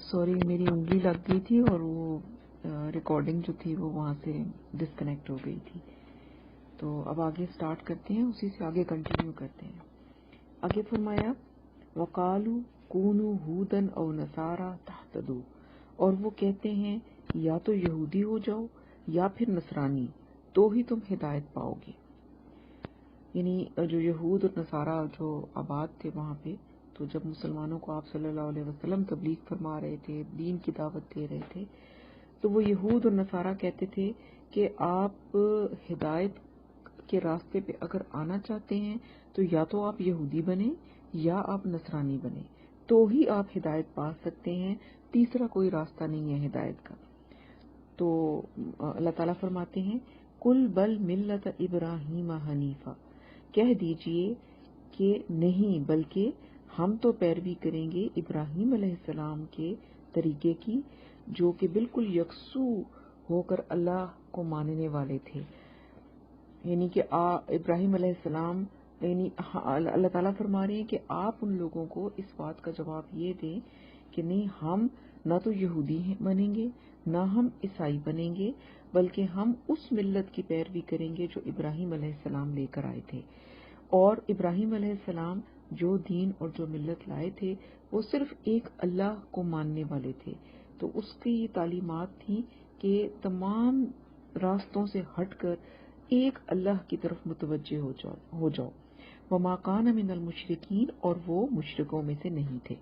Sorry میری انگلی لگ گئی تھی اور وہ ریکارڈنگ جو تھی وہ وہاں سے ڈسکنیکٹ ہو گئی تھی. تو اب آگے سٹارٹ کرتے ہیں, اسی سے آگے کنٹینیو کرتے ہیں. آگے فرمایا وقالوا کونوا ہودن او نصارا تہتدوا, اور وہ کہتے ہیں یا تو یہودی ہو جاؤ یا پھر نصرانی, تو ہی تم ہدایت پاؤ گے. یعنی جو یہود اور نصارہ جو آباد تھے وہاں پہ, تو جب مسلمانوں کو آپ صلی اللہ علیہ وسلم تبلیغ فرما رہے تھے, دین کی دعوت دے رہے تھے, تو وہ یہود اور نصارہ کہتے تھے کہ آپ ہدایت کے راستے پہ اگر آنا چاہتے ہیں تو یا تو آپ یہودی بنیں یا آپ نصرانی بنیں, تو ہی آپ ہدایت پا سکتے ہیں, تیسرا کوئی راستہ نہیں ہے ہدایت کا. تو اللہ تعالیٰ فرماتے ہیں کل بل ملت ابراہیم حنیفہ, کہہ دیجئے کہ نہیں بلکہ ہم تو پیروی کریں گے ابراہیم علیہ السلام کے طریقے کی, جو کہ بالکل یکسو ہو کر اللہ کو ماننے والے تھے. یعنی کہ ابراہیم علیہ السلام, یعنی اللہ تعالیٰ فرما رہے ہیں کہ آپ ان لوگوں کو اس بات کا جواب یہ دیں کہ نہیں, ہم نہ تو یہودی بنیں گے نہ ہم عیسائی بنیں گے, بلکہ ہم اس ملت کی پیروی کریں گے جو ابراہیم علیہ السلام لے کر آئے تھے. اور ابراہیم علیہ السلام جو دین اور جو ملت لائے تھے وہ صرف ایک اللہ کو ماننے والے تھے. تو اس کی یہ تعلیمات تھیں کہ تمام راستوں سے ہٹ کر ایک اللہ کی طرف متوجہ ہو جاؤ. وما کان من المشرکین, اور وہ مشرکوں میں سے نہیں تھے.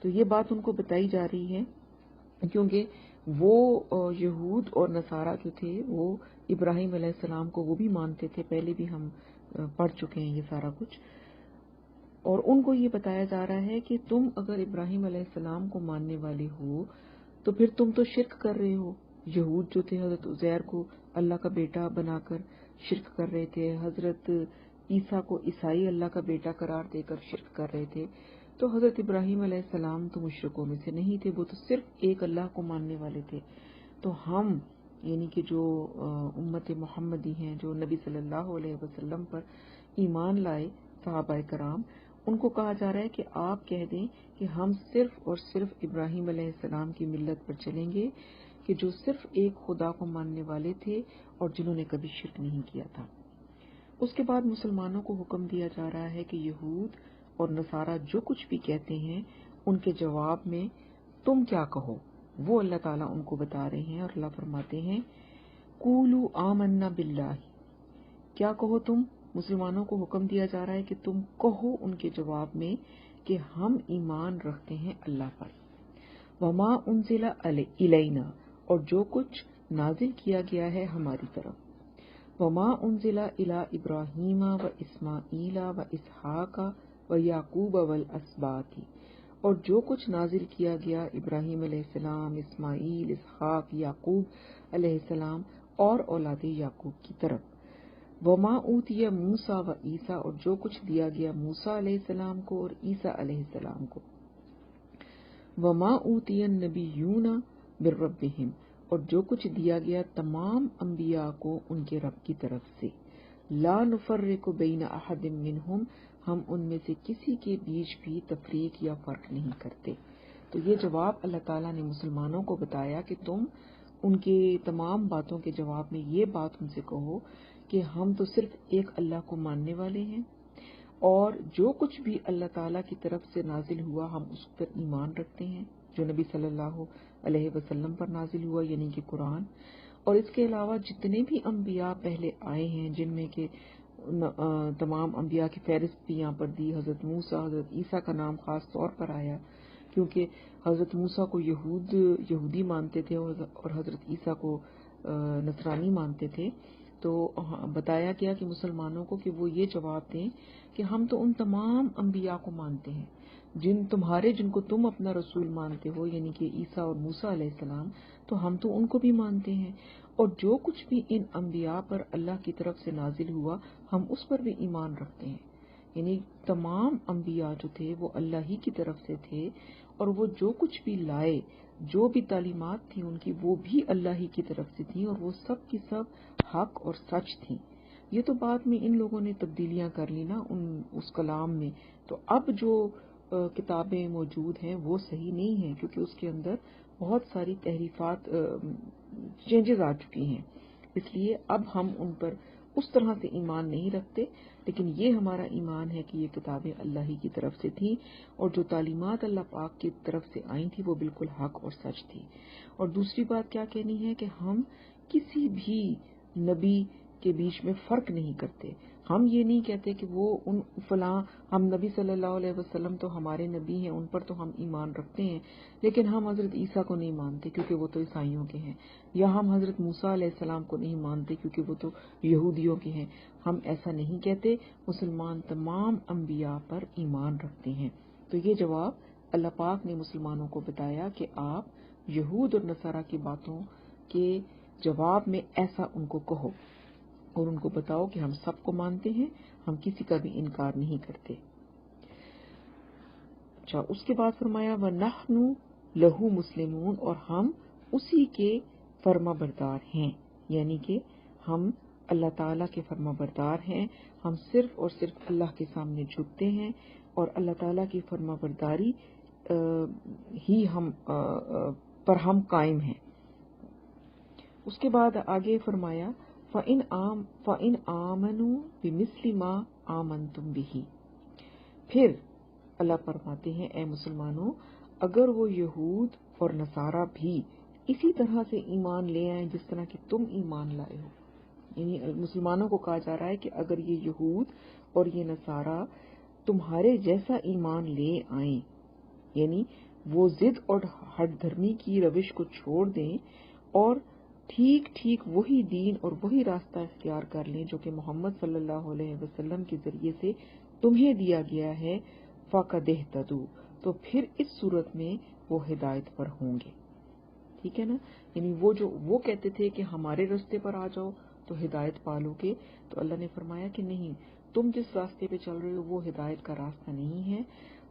تو یہ بات ان کو بتائی جا رہی ہے کیونکہ وہ یہود اور نصارہ جو تھے وہ ابراہیم علیہ السلام کو وہ بھی مانتے تھے, پہلے بھی ہم پڑھ چکے ہیں یہ سارا کچھ. اور ان کو یہ بتایا جا رہا ہے کہ تم اگر ابراہیم علیہ السلام کو ماننے والے ہو تو پھر تم تو شرک کر رہے ہو. یہود جو تھے حضرت عزیر کو اللہ کا بیٹا بنا کر شرک کر رہے تھے, حضرت عیسیٰ کو عیسائی اللہ کا بیٹا قرار دے کر شرک کر رہے تھے. تو حضرت ابراہیم علیہ السلام تو مشرکوں میں سے نہیں تھے, وہ تو صرف ایک اللہ کو ماننے والے تھے. تو ہم یعنی کہ جو امت محمدی ہیں, جو نبی صلی اللہ علیہ وسلم پر ایمان لائے صحابہ کرام, ان کو کہا جا رہا ہے کہ آپ کہہ دیں کہ ہم صرف اور صرف ابراہیم علیہ السلام کی ملت پر چلیں گے, کہ جو صرف ایک خدا کو ماننے والے تھے اور جنہوں نے کبھی شرک نہیں کیا تھا. اس کے بعد مسلمانوں کو حکم دیا جا رہا ہے کہ یہود اور نصارہ جو کچھ بھی کہتے ہیں ان کے جواب میں تم کیا کہو, وہ اللہ تعالیٰ ان کو بتا رہے ہیں. اور اللہ فرماتے ہیں قولوا آمنا باللہ, کیا کہو تم, مسلمانوں کو حکم دیا جا رہا ہے کہ تم کہو ان کے جواب میں کہ ہم ایمان رکھتے ہیں اللہ پر. وما انزل الینا, اور جو کچھ نازل کیا گیا ہے ہماری طرف. وما انزل الی ابراہیم و اسماعیل و اسحاق و یعقوب والاسباط, اور جو کچھ نازل کیا گیا ابراہیم علیہ السلام, اسماعیل, اسحاق, یعقوب علیہ السلام اور اولاد یعقوب کی طرف. وما اوتی موسیٰ و عیسیٰ, اور جو کچھ دیا گیا موسیٰ علیہ السلام کو اور عیسیٰ علیہ السلام کو. وما اوتی النبیون من ربہم, اور جو کچھ دیا گیا تمام انبیاء کو ان کے رب کی طرف سے. لا نفرق بین احد منہم, ہم ان میں سے کسی کے بیچ بھی تفریق یا فرق نہیں کرتے. تو یہ جواب اللہ تعالیٰ نے مسلمانوں کو بتایا کہ تم ان کے تمام باتوں کے جواب میں یہ بات ان سے کہو کہ ہم تو صرف ایک اللہ کو ماننے والے ہیں, اور جو کچھ بھی اللہ تعالیٰ کی طرف سے نازل ہوا ہم اس پر ایمان رکھتے ہیں, جو نبی صلی اللہ علیہ وسلم پر نازل ہوا یعنی کہ قرآن. اور اس کے علاوہ جتنے بھی انبیاء پہلے آئے ہیں جن میں کہ تمام انبیاء کی فہرست بھی یہاں پر دی. حضرت موسیٰ, حضرت عیسیٰ کا نام خاص طور پر آیا کیونکہ حضرت موسیٰ کو یہودی مانتے تھے اور حضرت عیسیٰ کو نصرانی مانتے تھے. تو بتایا گیا کہ مسلمانوں کو کہ وہ یہ جواب دیں کہ ہم تو ان تمام انبیاء کو مانتے ہیں جن کو تم اپنا رسول مانتے ہو, یعنی کہ عیسیٰ اور موسیٰ علیہ السلام, تو ہم تو ان کو بھی مانتے ہیں, اور جو کچھ بھی ان انبیاء پر اللہ کی طرف سے نازل ہوا ہم اس پر بھی ایمان رکھتے ہیں. یعنی تمام انبیاء جو تھے وہ اللہ ہی کی طرف سے تھے, اور وہ جو کچھ بھی لائے, جو بھی تعلیمات تھی ان کی, وہ بھی اللہ ہی کی طرف سے تھیں, اور وہ سب کی سب حق اور سچ تھیں. یہ تو بعد میں ان لوگوں نے تبدیلیاں کر لی نا اس کلام میں. تو اب جو کتابیں موجود ہیں وہ صحیح نہیں ہیں، کیونکہ اس کے اندر بہت ساری تحریفات چینجز آ چکی ہیں. اس لیے اب ہم ان پر اس طرح سے ایمان نہیں رکھتے، لیکن یہ ہمارا ایمان ہے کہ یہ کتابیں اللہ ہی کی طرف سے تھیں، اور جو تعلیمات اللہ پاک کی طرف سے آئی تھی وہ بالکل حق اور سچ تھی. اور دوسری بات کیا کہنی ہے کہ ہم کسی بھی نبی کے بیچ میں فرق نہیں کرتے. ہم یہ نہیں کہتے کہ وہ ان فلاں، ہم نبی صلی اللہ علیہ وسلم تو ہمارے نبی ہیں، ان پر تو ہم ایمان رکھتے ہیں، لیکن ہم حضرت عیسیٰ کو نہیں مانتے کیونکہ وہ تو عیسائیوں کے ہیں، یا ہم حضرت موسیٰ علیہ السلام کو نہیں مانتے کیونکہ وہ تو یہودیوں کے ہیں. ہم ایسا نہیں کہتے. مسلمان تمام انبیاء پر ایمان رکھتے ہیں. تو یہ جواب اللہ پاک نے مسلمانوں کو بتایا کہ آپ یہود اور نصارہ کی باتوں کے جواب میں ایسا ان کو کہو اور ان کو بتاؤ کہ ہم سب کو مانتے ہیں، ہم کسی کا بھی انکار نہیں کرتے. اچھا، اس کے بعد فرمایا وَنَحْنُ لَهُ مُسْلِمُونَ، اور ہم اسی کے فرما بردار ہیں، یعنی کہ ہم اللہ تعالیٰ کے فرما بردار ہیں. ہم صرف اور صرف اللہ کے سامنے جھکتے ہیں اور اللہ تعالیٰ کی فرما برداری ہی پر ہم قائم ہیں. اس کے بعد آگے فرمایا فَإِنْ آمَنُوا بِمِثْلِ مَا آمَنْتُمْ بِهِ، پھر اللہ فرماتے ہیں اے مسلمانوں، اگر وہ یہود اور نصارہ بھی اسی طرح سے ایمان لے آئیں جس طرح کہ تم ایمان لائے ہو. یعنی مسلمانوں کو کہا جا رہا ہے کہ اگر یہ یہود اور یہ نصارہ تمہارے جیسا ایمان لے آئیں، یعنی وہ ضد اور ہٹ دھرمی کی روش کو چھوڑ دیں اور ٹھیک ٹھیک وہی دین اور وہی راستہ اختیار کر لیں جو کہ محمد صلی اللہ علیہ وسلم کے ذریعے سے تمہیں دیا گیا ہے، فَقَدِ اهْتَدُوا، تو پھر اس صورت میں وہ ہدایت پر ہوں گے. ٹھیک ہے نا؟ یعنی وہ کہتے تھے کہ ہمارے راستے پر آ جاؤ تو ہدایت پالو گے، تو اللہ نے فرمایا کہ نہیں، تم جس راستے پہ چل رہے ہو وہ ہدایت کا راستہ نہیں ہے،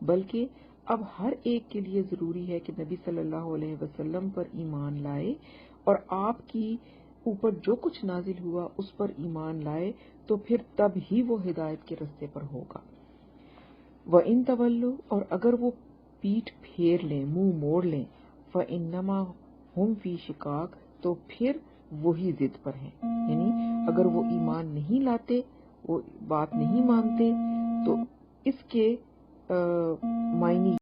بلکہ اب ہر ایک کے لیے ضروری ہے کہ نبی صلی اللہ علیہ وسلم پر ایمان لائے اور آپ کی اوپر جو کچھ نازل ہوا اس پر ایمان لائے، تو پھر تب ہی وہ ہدایت کے راستے پر ہوگا. وَإِن تَوَلُّوا، اور اگر وہ پیٹھ پھیر لیں، منہ موڑ لیں، فَإِنَّمَا هُمْ فِي شِقَاقٍ، تو پھر وہی ضد پر ہیں. یعنی اگر وہ ایمان نہیں لاتے، وہ بات نہیں مانتے، تو اس کے معنی